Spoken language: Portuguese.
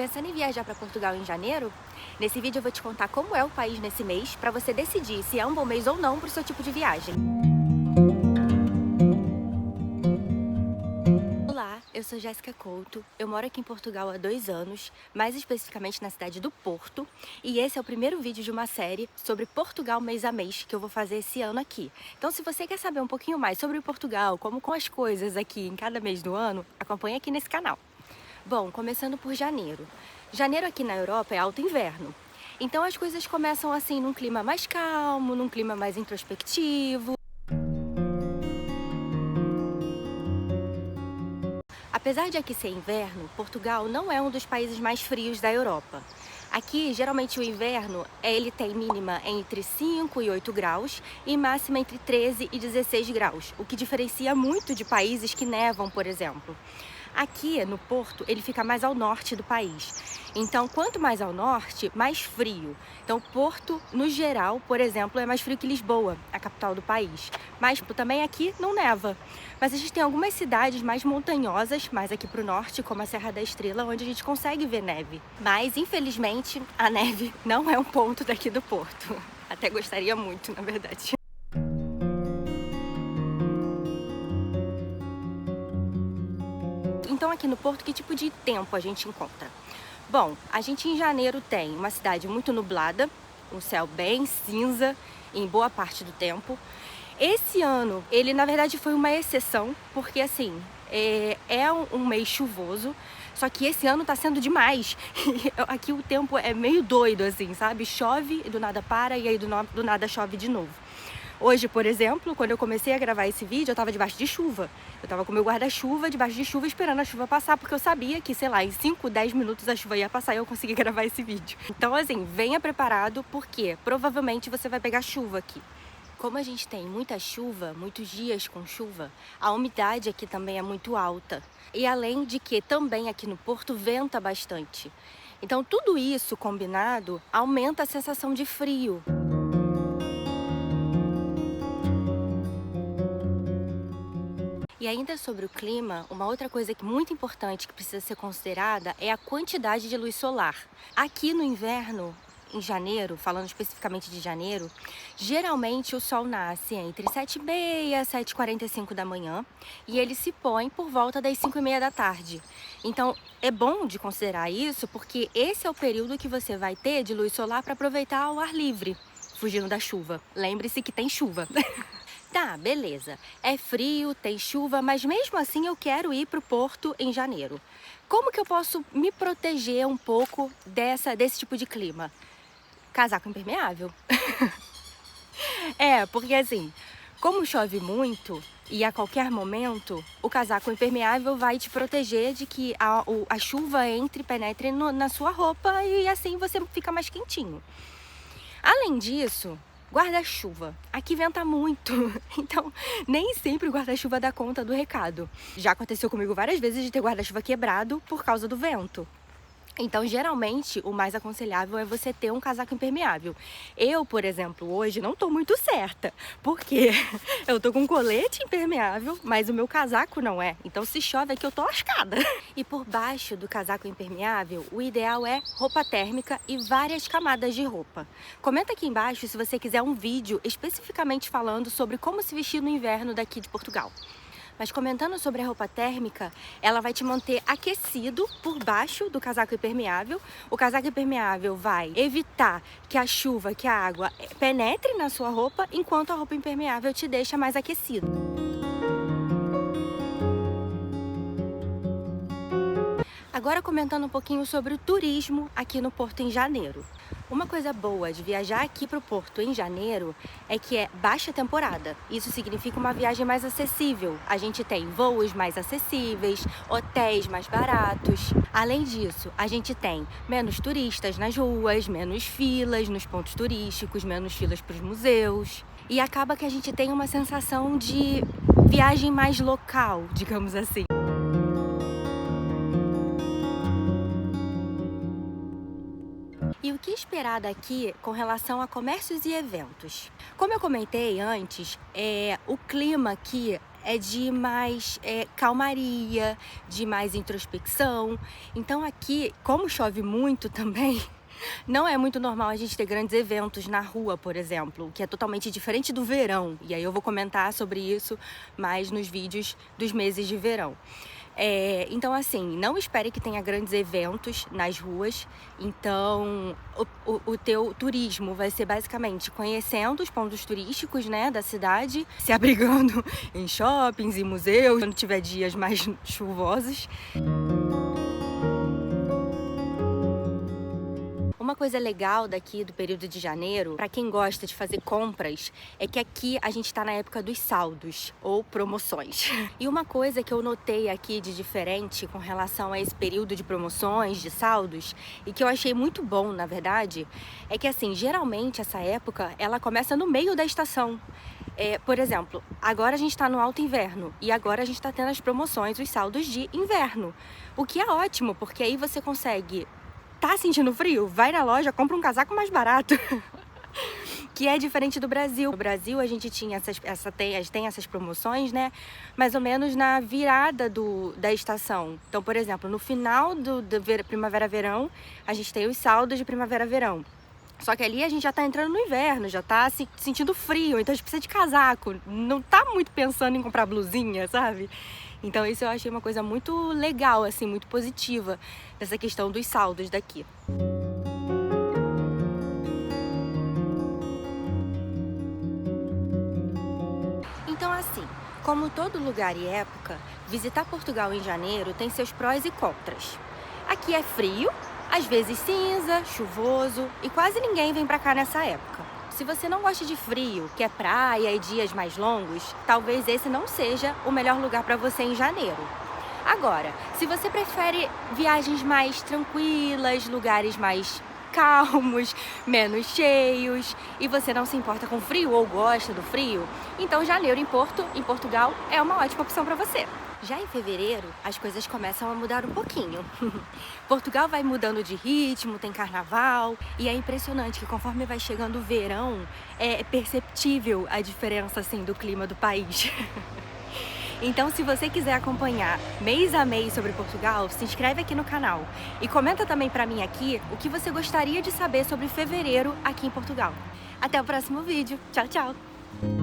Pensando em viajar para Portugal em janeiro? Nesse vídeo eu vou te contar como é o país nesse mês para você decidir se é um bom mês ou não para o seu tipo de viagem. Olá, eu sou Jéssica Couto, eu moro aqui em Portugal há 2 anos, mais especificamente na cidade do Porto, e esse é o primeiro vídeo de uma série sobre Portugal mês a mês que eu vou fazer esse ano aqui. Então se você quer saber um pouquinho mais sobre Portugal, como com as coisas aqui em cada mês do ano, acompanha aqui nesse canal. Bom, começando por janeiro. Janeiro aqui na Europa é alto inverno. Então as coisas começam assim num clima mais calmo, num clima mais introspectivo. Apesar de aqui ser inverno, Portugal não é um dos países mais frios da Europa. Aqui, geralmente o inverno, ele tem mínima entre 5 e 8 graus e máxima entre 13 e 16 graus, o que diferencia muito de países que nevam, por exemplo. Aqui no Porto, ele fica mais ao norte do país. Então, quanto mais ao norte, mais frio. Então, Porto, no geral, por exemplo, é mais frio que Lisboa, a capital do país. Mas também aqui não neva. Mas a gente tem algumas cidades mais montanhosas, mais aqui para o norte, como a Serra da Estrela, onde a gente consegue ver neve. Mas, infelizmente, a neve não é um ponto daqui do Porto. Até gostaria muito, na verdade. Então aqui no Porto, que tipo de tempo a gente encontra? Bom, a gente em janeiro tem uma cidade muito nublada, um céu bem cinza em boa parte do tempo. Esse ano, ele na verdade foi uma exceção, porque assim, é um mês chuvoso, só que esse ano tá sendo demais. Aqui o tempo é meio doido assim, sabe? Chove, do nada para e aí do nada chove de novo. Hoje, por exemplo, quando eu comecei a gravar esse vídeo, eu tava debaixo de chuva. Eu tava com meu guarda-chuva debaixo de chuva esperando a chuva passar, porque eu sabia que, sei lá, em 5, 10 minutos a chuva ia passar e eu consegui gravar esse vídeo. Então, assim, venha preparado, porque provavelmente você vai pegar chuva aqui. Como a gente tem muita chuva, muitos dias com chuva, a umidade aqui também é muito alta. E além de que também aqui no Porto venta bastante. Então, tudo isso combinado aumenta a sensação de frio. E ainda sobre o clima, uma outra coisa muito importante que precisa ser considerada é a quantidade de luz solar. Aqui no inverno, em janeiro, falando especificamente de janeiro, geralmente o sol nasce entre 7h30 e 7h45 da manhã e ele se põe por volta das 5h30 da tarde. Então é bom de considerar isso porque esse é o período que você vai ter de luz solar para aproveitar ao ar livre, fugindo da chuva. Lembre-se que tem chuva. Tá, beleza. É frio, tem chuva, mas mesmo assim eu quero ir pro Porto em janeiro. Como que eu posso me proteger um pouco desse tipo de clima? Casaco impermeável. Porque assim, como chove muito e a qualquer momento, o casaco impermeável vai te proteger de que a chuva penetre na sua roupa e assim você fica mais quentinho. Além disso, guarda-chuva. Aqui venta muito, então nem sempre o guarda-chuva dá conta do recado. Já aconteceu comigo várias vezes de ter guarda-chuva quebrado por causa do vento. Então, geralmente, o mais aconselhável é você ter um casaco impermeável. Eu, por exemplo, hoje não tô muito certa, porque eu tô com um colete impermeável, mas o meu casaco não é. Então, se chove aqui, eu tô lascada. E por baixo do casaco impermeável, o ideal é roupa térmica e várias camadas de roupa. Comenta aqui embaixo se você quiser um vídeo especificamente falando sobre como se vestir no inverno daqui de Portugal. Mas comentando sobre a roupa térmica, ela vai te manter aquecido por baixo do casaco impermeável. O casaco impermeável vai evitar que a chuva, que a água penetre na sua roupa, enquanto a roupa impermeável te deixa mais aquecido. Agora comentando um pouquinho sobre o turismo aqui no Porto em janeiro. Uma coisa boa de viajar aqui para o Porto em janeiro é que é baixa temporada. Isso significa uma viagem mais acessível. A gente tem voos mais acessíveis, hotéis mais baratos. Além disso, a gente tem menos turistas nas ruas, menos filas nos pontos turísticos, menos filas para os museus. E acaba que a gente tem uma sensação de viagem mais local, digamos assim. E o que esperar daqui com relação a comércios e eventos? Como eu comentei antes, o clima aqui é de mais calmaria, de mais introspecção. Então aqui, como chove muito também, não é muito normal a gente ter grandes eventos na rua, por exemplo, que é totalmente diferente do verão. E aí eu vou comentar sobre isso mais nos vídeos dos meses de verão. Então assim, não espere que tenha grandes eventos nas ruas. Então o teu turismo vai ser basicamente conhecendo os pontos turísticos, né, da cidade, se abrigando em shoppings e museus, quando tiver dias mais chuvosos. Uma coisa legal daqui do período de janeiro, para quem gosta de fazer compras, é que aqui a gente está na época dos saldos ou promoções. E uma coisa que eu notei aqui de diferente com relação a esse período de promoções, de saldos, e que eu achei muito bom, na verdade, é que assim, geralmente essa época, ela começa no meio da estação. Por exemplo, agora a gente está no alto inverno e agora a gente está tendo as promoções, os saldos de inverno. O que é ótimo, porque aí você consegue... Tá sentindo frio? Vai na loja, compra um casaco mais barato. Que é diferente do Brasil. No Brasil a gente tinha tem essas promoções, né? Mais ou menos na virada da estação. Então, por exemplo, no final do primavera-verão, a gente tem os saldos de primavera-verão. Só que ali a gente já tá entrando no inverno, já tá sentindo frio, então a gente precisa de casaco. Não tá muito pensando em comprar blusinha, sabe? Então isso eu achei uma coisa muito legal, assim, muito positiva, dessa questão dos saldos daqui. Então assim, como todo lugar e época, visitar Portugal em janeiro tem seus prós e contras. Aqui é frio, às vezes cinza, chuvoso e quase ninguém vem pra cá nessa época. Se você não gosta de frio, quer praia e dias mais longos, talvez esse não seja o melhor lugar para você em janeiro. Agora, se você prefere viagens mais tranquilas, lugares mais calmos, menos cheios, e você não se importa com frio ou gosta do frio, então janeiro em Portugal é uma ótima opção para você. Já em fevereiro, as coisas começam a mudar um pouquinho. Portugal vai mudando de ritmo, tem carnaval, e é impressionante que conforme vai chegando o verão, é perceptível a diferença assim, do clima do país. Então, se você quiser acompanhar mês a mês sobre Portugal, se inscreve aqui no canal. E comenta também pra mim aqui o que você gostaria de saber sobre fevereiro aqui em Portugal. Até o próximo vídeo. Tchau, tchau!